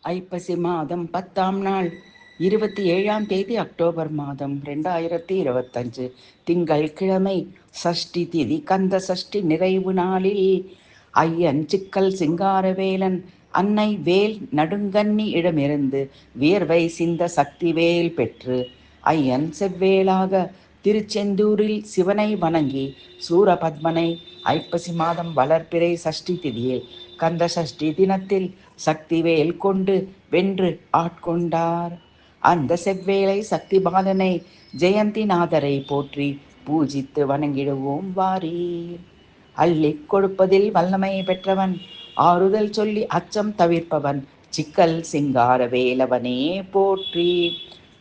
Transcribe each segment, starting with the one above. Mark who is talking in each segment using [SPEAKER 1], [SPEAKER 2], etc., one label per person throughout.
[SPEAKER 1] ஐப்பசி மாதம் 10ஆம் நாள் 27ஆம் தேதி அக்டோபர் மாதம் 2025 திங்கள் கிழமை சஷ்டி திதி கந்த சஷ்டி நிறைவு நாளில் ஐயன் சிக்கல் சிங்காரவேலன் அன்னை வேல் நடுங்கன்னி இடமிருந்து வியர்வை சிந்த சக்தி வேல் பெற்று ஐயன் செவ்வேளாக திருச்செந்தூரில் சிவனை வணங்கி சூரபத்மனை ஐப்பசி மாதம் வளர்பிறை சஷ்டி திதியில் கந்த சஷ்டி தினத்தில் சக்திவேல் கொண்டு வென்று ஆட்கொண்டார். அந்த செவ்வேளை சக்திபாலனை ஜெயந்திநாதரை போற்றி பூஜித்து வணங்கிடுவோம் வாரீர். அள்ளிக் கொடுப்பதில் வல்லமை பெற்றவன், ஆறுதல் சொல்லி அச்சம் தவிர்ப்பவன், சிக்கல் சிங்கார வேலவனே போற்றி.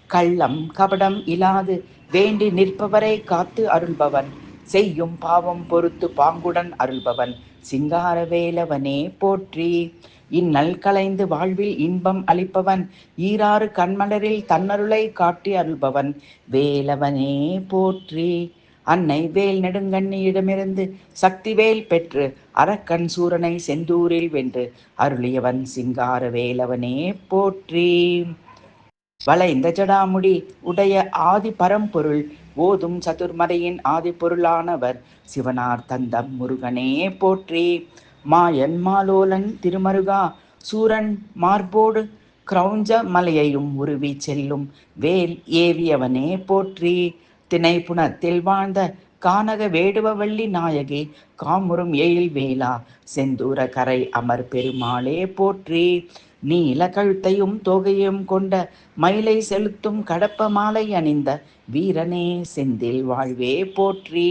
[SPEAKER 1] கள்ளம் கபடம் இலாது வேண்டி நிற்பவரை காத்து அருள்பவன், செய்யும் பாவம் பொறுத்து பாங்குடன் அருள்பவன், சிங்கார வேலவனே போற்றி. இன்னல் களைந்து வாழ்வில் இன்பம் அளிப்பவன், ஈராறு கண்மலரில் தன்னருளை காட்டி அருள்பவன், வேலவனே போற்றி. அன்னை வேல் நெடுங்கண்ணியிடமிருந்து சக்திவேல் பெற்று அரக்கன் சூரனை செந்தூரில் வென்று அருளியவன், சிங்கார வேலவனே போற்றி. வளைந்த ஜடாமுடி உடைய ஆதி பரம்பொருள் ஓதும் சதுர்மறையின் ஆதி பொருளானவர் சிவனார் தந்தம் முருகனே போற்றி. மாயன் மாலோலன் திருமருகா சூரன் மார்போடு கிரௌஞ்ச மலையையும் உருவி செல்லும் வேல் ஏவியவனே போற்றி. திணைப்புணத்தில் வாழ்ந்த கானக வேடுவவள்ளி நாயகி காமுறும் எயில் வேளா செந்தூர கரை அமர் பெருமாளே போற்றி. நீல கழுத்தையும் தோகையும் கொண்ட மயிலை செலுத்தும் கடப்ப மாலை அணிந்த வீரனே செந்தில் வாழ்வே போற்றி.